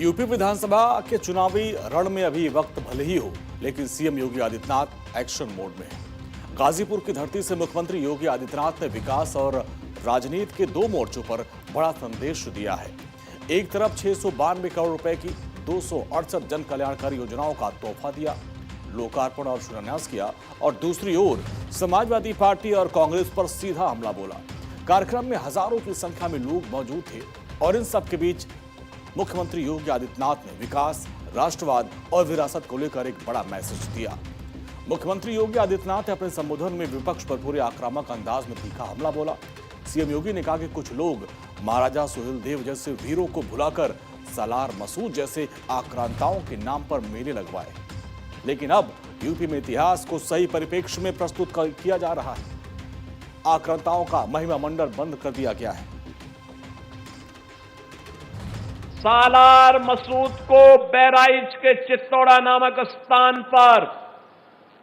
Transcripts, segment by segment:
UP विधानसभा के चुनावी रण में अभी वक्त भले ही हो, लेकिन CM Yogi Adityanath action mode में है। गाजीपुर की धरती से मुख्यमंत्री योगी आदित्यनाथ ने विकास और राजनीति के दो मोर्चों पर बड़ा संदेश दिया है। एक तरफ 692 करोड़ रुपए की 268 जन कल्याणकारी योजनाओं का तोहफा दिया, लोकार्पण और शिलान्यास किया, और दूसरी ओर समाजवादी पार्टी और कांग्रेस पर सीधा हमला बोला। कार्यक्रम में हजारों की संख्या में लोग मौजूद थे और इन सब के बीच मुख्यमंत्री योगी आदित्यनाथ ने विकास, राष्ट्रवाद और विरासत को लेकर एक बड़ा मैसेज दिया। मुख्यमंत्री योगी आदित्यनाथ ने अपने संबोधन में विपक्ष पर पूरे आक्रामक अंदाज में तीखा हमला बोला। सीएम योगी ने कहा कि कुछ लोग महाराजा सुहेलदेव जैसे वीरों को भुलाकर सालार मसूद जैसे आक्रांताओं के नाम पर मेले लगवाए, लेकिन अब यूपी में इतिहास को सही परिप्रेक्ष्य में प्रस्तुत किया जा रहा है। आक्रांताओं का महिमा मंडल बंद कर दिया गया है। सालार मसूद को बहराइच के चित्तौड़ा नामक स्थान पर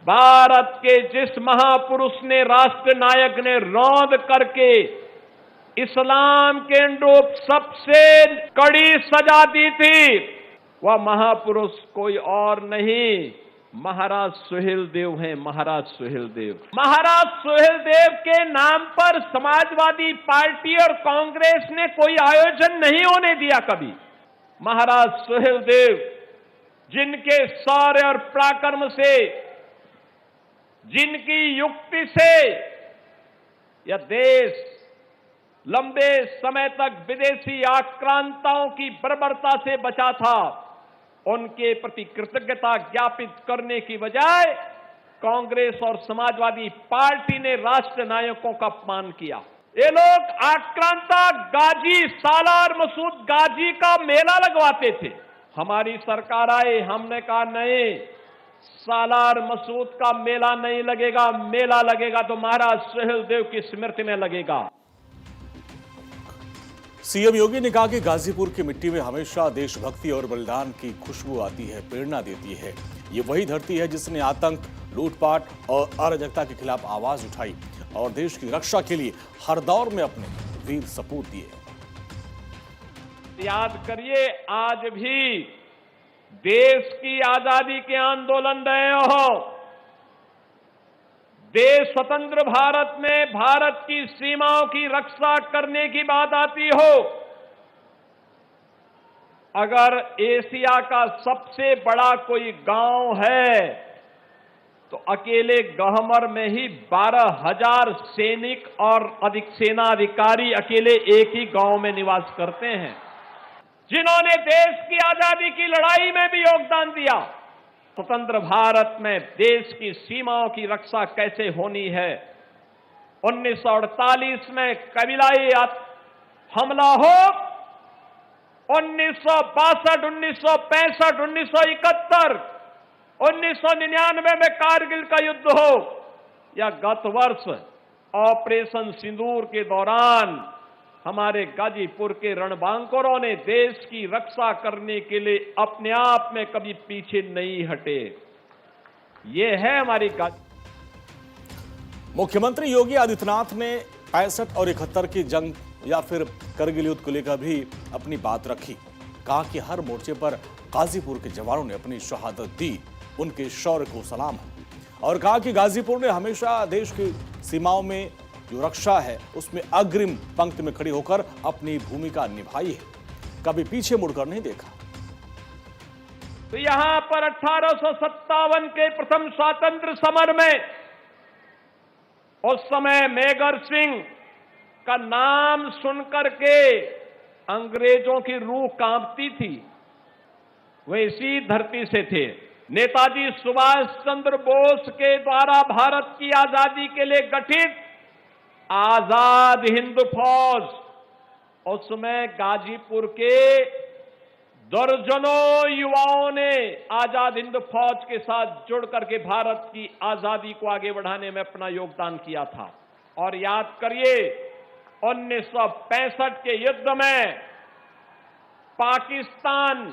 भारत के जिस महापुरुष ने, राष्ट्र नायक ने रौंद करके इस्लाम के अनुरूप सबसे कड़ी सजा दी थी, वह महापुरुष कोई और नहीं, महाराज सुहेलदेव हैं। महाराज सुहेलदेव, महाराज सुहेलदेव के नाम पर समाजवादी पार्टी और कांग्रेस ने कोई आयोजन नहीं होने दिया कभी। महाराज सुहेलदेव, जिनके शौर्य और पराक्रम से, जिनकी युक्ति से यह देश लंबे समय तक विदेशी आक्रांताओं की बर्बरता से बचा था, उनके प्रति कृतज्ञता ज्ञापित करने की बजाय कांग्रेस और समाजवादी पार्टी ने राष्ट्र नायकों का अपमान किया। ये लोग आक्रांता गाजी, सालार मसूद गाजी का मेला लगवाते थे। हमारी सरकार आई, हमने कहा नहीं, सालार मसूद का मेला नहीं लगेगा, मेला लगेगा तो महाराज सुहेलदेव की स्मृति में लगेगा। सीएम योगी ने कहा कि गाजीपुर की मिट्टी में हमेशा देशभक्ति और बलिदान की खुशबू आती है, प्रेरणा देती है। ये वही धरती है जिसने आतंक, लूटपाट और अराजकता के खिलाफ आवाज उठाई और देश की रक्षा के लिए हर दौर में अपने वीर सपूत दिए। याद करिए, आज भी देश की आजादी के आंदोलन रहे हो, देश स्वतंत्र भारत में भारत की सीमाओं की रक्षा करने की बात आती हो, अगर एशिया का सबसे बड़ा कोई गांव है तो अकेले गहमर में ही 12,000 सैनिक और अधिक सेना अधिकारी अकेले एक ही गांव में निवास करते हैं, जिन्होंने देश की आजादी की लड़ाई में भी योगदान दिया। स्वतंत्र भारत में देश की सीमाओं की रक्षा कैसे होनी है, 1948 में कबीलाई हमला हो, 1962, 1965, 1971, 1999 में कारगिल का युद्ध हो, या गत वर्ष ऑपरेशन सिंदूर के दौरान हमारे गाजीपुर के रणबांकुरों ने देश की रक्षा करने के लिए अपने आप में कभी पीछे नहीं हटे। ये है हमारी मुख्यमंत्री योगी आदित्यनाथ ने 65 और 71 की जंग या फिर करगिल युद्ध को लेकर भी अपनी बात रखी। कहा कि हर मोर्चे पर गाजीपुर के जवानों ने अपनी शहादत दी, उनके शौर्य को सलाम है। और कहा कि गाजीपुर ने हमेशा देश की सीमाओं में जो रक्षा है उसमें अग्रिम पंक्ति में खड़ी होकर अपनी भूमिका निभाई है, कभी पीछे मुड़कर नहीं देखा। तो यहां पर 1857 के प्रथम स्वातंत्र समर में उस समय मेजर सिंह का नाम सुनकर के अंग्रेजों की रूह कांपती थी। वे इसी धरती से थे। नेताजी सुभाष चंद्र बोस के द्वारा भारत की आजादी के लिए गठित आजाद हिंद फौज, उसमें गाजीपुर के दर्जनों युवाओं ने आजाद हिंद फौज के साथ जुड़ करके भारत की आजादी को आगे बढ़ाने में अपना योगदान किया था। और याद करिए, 1965 के युद्ध में पाकिस्तान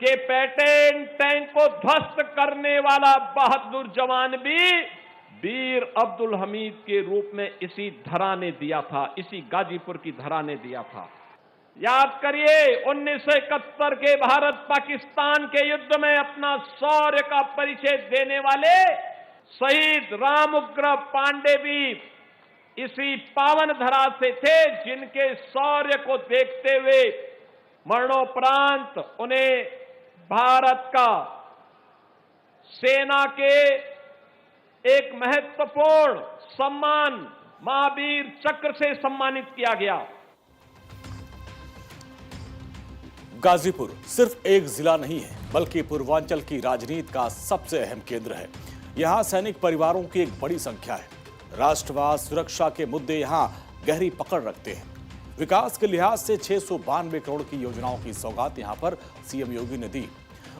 के पैटेन टैंक को ध्वस्त करने वाला बहादुर जवान भी वीर अब्दुल हमीद के रूप में इसी धरा ने दिया था, इसी गाजीपुर की धरा ने दिया था। याद करिए 1971 के भारत पाकिस्तान के युद्ध में अपना शौर्य का परिचय देने वाले शहीद रामउग्र पांडे भी इसी पावन धरा से थे, जिनके शौर्य को देखते हुए मरणोपरांत उन्हें भारत का सेना के एक महत्वपूर्ण सम्मान महावीर चक्र से सम्मानित किया गया। गाजीपुर सिर्फ एक जिला नहीं है, बल्कि पूर्वांचल की राजनीति का सबसे अहम केंद्र है। यहाँ सैनिक परिवारों की एक बड़ी संख्या है। राष्ट्रवाद, सुरक्षा के मुद्दे यहाँ गहरी पकड़ रखते हैं। विकास के लिहाज से 692 करोड़ की योजनाओं की सौगात यहाँ पर सीएम योगी ने दी।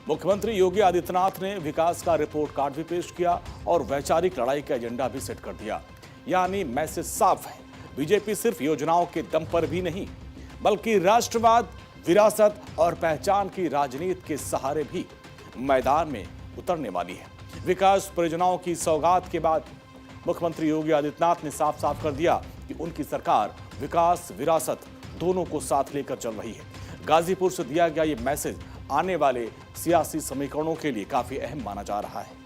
मुख्यमंत्री योगी आदित्यनाथ ने विकास का रिपोर्ट कार्ड भी पेश किया और वैचारिक लड़ाई का एजेंडा भी सेट कर दिया। यानी मैसेज साफ है, बीजेपी सिर्फ योजनाओं के दम पर भी नहीं, बल्कि राष्ट्रवाद, विरासत और पहचान की राजनीति के सहारे भी मैदान में उतरने वाली है। विकास परियोजनाओं की सौगात के बाद मुख्यमंत्री योगी आदित्यनाथ ने साफ साफ कर दिया कि उनकी सरकार विकास, विरासत दोनों को साथ लेकर चल रही है। गाजीपुर से दिया गया ये मैसेज आने वाले सियासी समीकरणों के लिए काफी अहम माना जा रहा है।